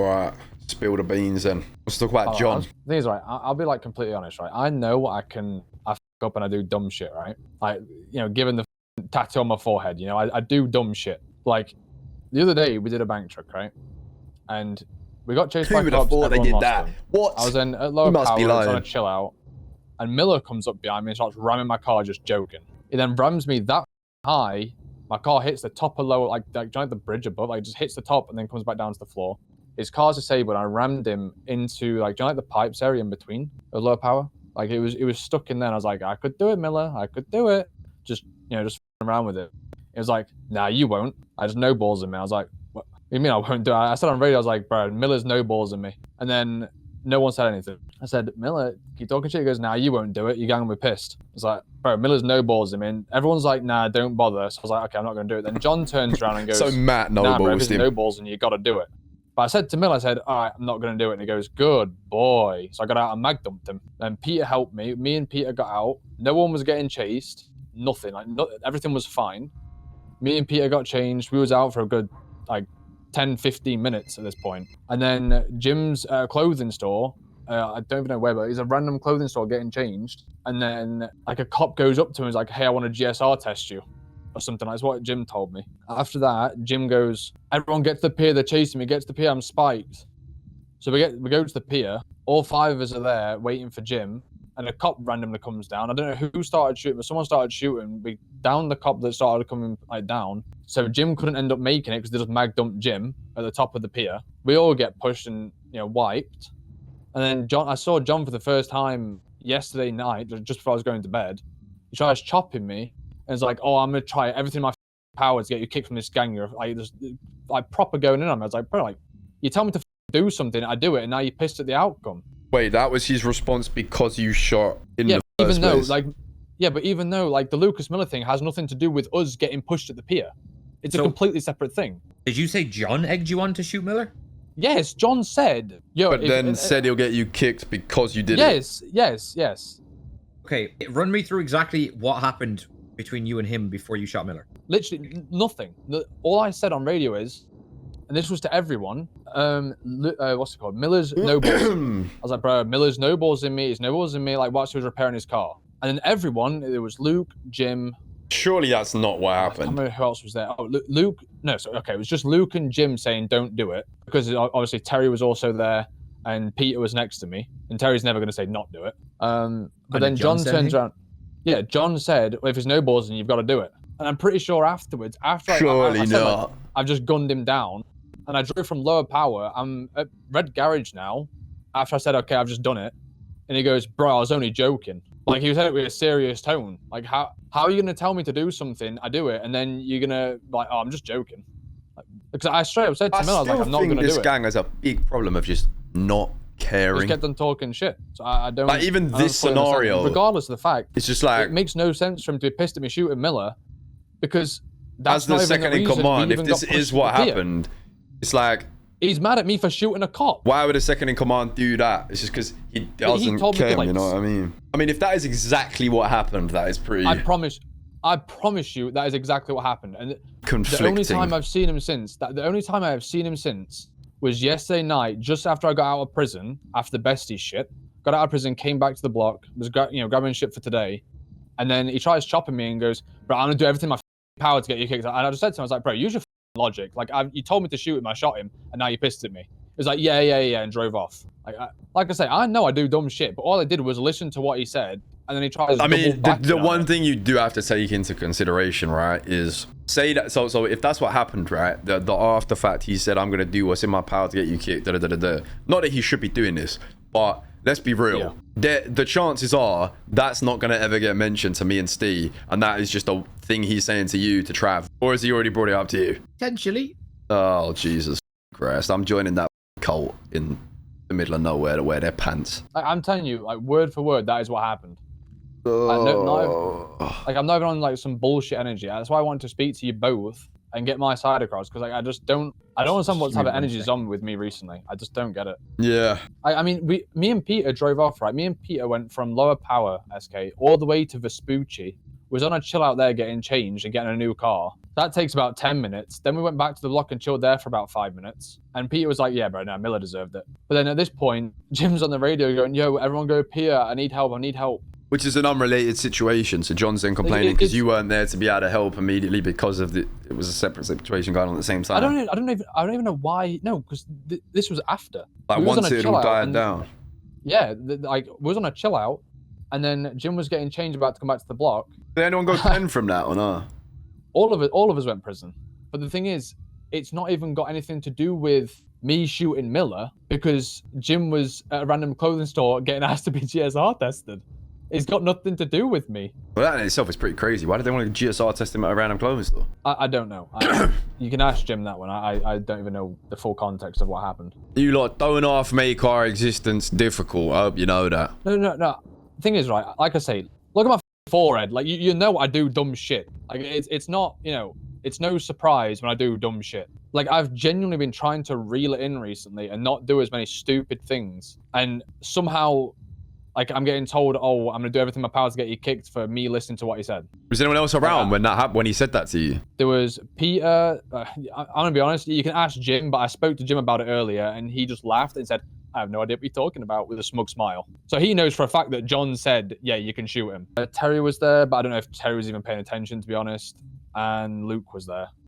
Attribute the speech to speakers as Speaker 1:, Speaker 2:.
Speaker 1: Right, spill the beans then. Let's talk about John.
Speaker 2: The thing is, right, I'll be like completely honest, right? I know I f up and I do dumb shit, right? Like, you know, given the tattoo on my forehead, you know, I do dumb shit. Like, the other day we did a bank trick, right? And we got chased by cops.
Speaker 1: Who would have thought they did that?
Speaker 2: Them.
Speaker 1: What?
Speaker 2: I was in at lower
Speaker 1: must
Speaker 2: power,
Speaker 1: be lying.
Speaker 2: trying to chill out, and Miller comes up behind me and starts ramming my car, just joking. He then rams me that high, my car hits the top of lower, like the bridge above, like just hits the top and then comes back down to the floor. His car's disabled. I rammed him into like, do you know, like the pipes area in between the lower power? Like it was stuck in there. And I was like, I could do it, Miller. I could do it. Just, you know, just around with it. It was like, nah, you won't. I just no balls in me. I was like, what do you mean I won't do it? I said on radio, I was like, bro, Miller's no balls in me. And then no one said anything. I said, Miller, keep talking shit. He goes, nah, you won't do it. You're going to be pissed. I was like, bro, Miller's no balls in me. And everyone's like, nah, don't bother. So I was like, okay, I'm not going to do it. Then John turns around and goes,
Speaker 1: so Matt no
Speaker 2: nah,
Speaker 1: balls
Speaker 2: bro, if there's no balls in you, got to do it. But I said to Miller, I said, all right, I'm not going to do it. And he goes, good boy. So I got out and mag dumped him. Then Peter helped me. Me and Peter got out. No one was getting chased. Nothing. Like everything was fine. Me and Peter got changed. We was out for a good, like, 10, 15 minutes at this point. And then Jim's clothing store, I don't even know where, but it's a random clothing store getting changed. And then, like, a cop goes up to him and is like, hey, I want to GSR test you. Or something. That's what Jim told me. After that, Jim goes, everyone get to the pier, they're chasing me. Get to the pier, I'm spiked. So we go to the pier. All 5 of us are there waiting for Jim. And a cop randomly comes down. I don't know who started shooting, but someone started shooting. We downed the cop that started coming like down. So Jim couldn't end up making it because they just mag dumped Jim at the top of the pier. We all get pushed and, you know, wiped. And then John, I saw John for the first time yesterday night, just before I was going to bed. He tries chopping me. And it's like, oh, I'm going to try everything in my power to get you kicked from this gang. You're like, just, like proper going in on me. I was like, bro, like, you tell me to do something, I do it, and now you're pissed at the outcome. Wait,
Speaker 1: that was his response because you shot in the first place?
Speaker 2: But even though, like, the Lucas Miller thing has nothing to do with us getting pushed at the pier. It's a completely separate thing.
Speaker 3: Did you say John egged you on to shoot Miller?
Speaker 2: Yes, John said. Yo,
Speaker 1: but then said he'll get you kicked because you did it.
Speaker 2: Yes.
Speaker 3: Okay, run me through exactly what happened between you and him before you shot Miller.
Speaker 2: Literally nothing. All I said on radio is, and this was to everyone, what's it called? Miller's no balls in me. I was like, bro, Miller's no balls in me. He's no balls in me. Like, whilst he was repairing his car. And then everyone, it was Luke, Jim.
Speaker 1: Surely that's not what happened.
Speaker 2: I don't know who else was there. Oh, Luke. No, so okay, it was just Luke and Jim saying don't do it because obviously Terry was also there and Peter was next to me, and Terry's never going to say not do it. But then John turns around. Yeah, John said, well, if there's no balls in you, you've got to do it. And I'm pretty sure afterwards, after I said, like, I've just gunned him down, and I drove from lower power. I'm at Red Garage now. After I said, okay, I've just done it, and he goes, bro, I was only joking. Like, he said it with a serious tone. Like, how are you going to tell me to do something, I do it, and then you're going to, like, oh, I'm just joking. Like, because I straight up said to Miller, I was like, I'm not going to do it.
Speaker 1: This gang has a big problem of just not caring.
Speaker 2: Just get them talking shit. So I don't.
Speaker 1: Like, even this scenario,
Speaker 2: regardless of the fact,
Speaker 1: it's just like,
Speaker 2: it makes no sense for him to be pissed at me shooting Miller, because that's
Speaker 1: as the second in command, if this is what happened, it's like,
Speaker 2: he's mad at me for shooting a cop.
Speaker 1: Why would a second in command do that? It's just because he doesn't care, you know what I mean? I mean, if that is exactly what happened, that is pretty... I promise you that is exactly what happened. And conflicting.
Speaker 2: The only time I've seen him since, was yesterday night, just after I got out of prison, after the bestie shit. Got out of prison, came back to the block, was grabbing shit for today. And then he tries chopping me and goes, bro, I'm going to do everything in my power to get you kicked out. And I just said to him, I was like, bro, use your logic. Like, you told me to shoot him, I shot him, and now you're pissed at me. He was like, yeah, and drove off. Like I say, I know I do dumb shit, but all I did was listen to what he said, and then he tries to
Speaker 1: the one thing you do have to take into consideration, right, is say that, so if that's what happened, right, the after fact, he said, I'm going to do what's in my power to get you kicked, Not that he should be doing this, but let's be real. Yeah. The chances are that's not going to ever get mentioned to me and Steve, and that is just a thing he's saying to you, to Trav. Or has he already brought it up to you?
Speaker 3: Potentially.
Speaker 1: Oh, Jesus Christ. I'm joining that cult in the middle of nowhere to wear their pants.
Speaker 2: I'm telling you, like, word for word, that is what happened.
Speaker 1: Oh.
Speaker 2: Like, I'm not even on, like, some bullshit energy. That's why I wanted to speak to you both and get my side across, because, like, I don't understand what type of energy is on with me recently. I just don't get it.
Speaker 1: Yeah.
Speaker 2: I mean, me and Peter drove off, right? Me and Peter went from lower power, SK, all the way to Vespucci, was on a chill out there getting changed and getting a new car. That takes about 10 minutes. Then we went back to the block and chilled there for about 5 minutes. And Peter was like, yeah, bro, no, Miller deserved it. But then at this point, Jim's on the radio going, yo, everyone go Peter, I need help, I need help.
Speaker 1: Which is an unrelated situation. So John's then complaining because you weren't there to be able to help immediately because of it was a separate situation going on at the same time.
Speaker 2: I don't even know why. No, because this was after.
Speaker 1: Like once it all died down.
Speaker 2: Yeah, like we was on a chill out, and then Jim was getting changed about to come back to the block.
Speaker 1: Did anyone go 10 from that or not?
Speaker 2: All of us went prison. But the thing is, it's not even got anything to do with me shooting Miller because Jim was at a random clothing store getting asked to be GSR tested. It's got nothing to do with me.
Speaker 1: Well, that in itself is pretty crazy. Why did they want to GSR test him at a random clothing store?
Speaker 2: I don't know. You can ask Jim that one. I don't even know the full context of what happened.
Speaker 1: You lot don't half make our existence difficult. I hope you know that.
Speaker 2: No. The thing is, right, like I say, look at my forehead. Like, you know I do dumb shit. Like, it's not, you know, it's no surprise when I do dumb shit. Like, I've genuinely been trying to reel it in recently and not do as many stupid things. And somehow, like, I'm getting told, oh, I'm going to do everything in my power to get you kicked for me listening to what he said.
Speaker 1: Was anyone else around when that happened, when he said that to you?
Speaker 2: There was Peter. I'm going to be honest, you can ask Jim, but I spoke to Jim about it earlier, and he just laughed and said, I have no idea what you're talking about, with a smug smile. So he knows for a fact that John said, yeah, you can shoot him. Terry was there, but I don't know if Terry was even paying attention, to be honest. And Luke was there.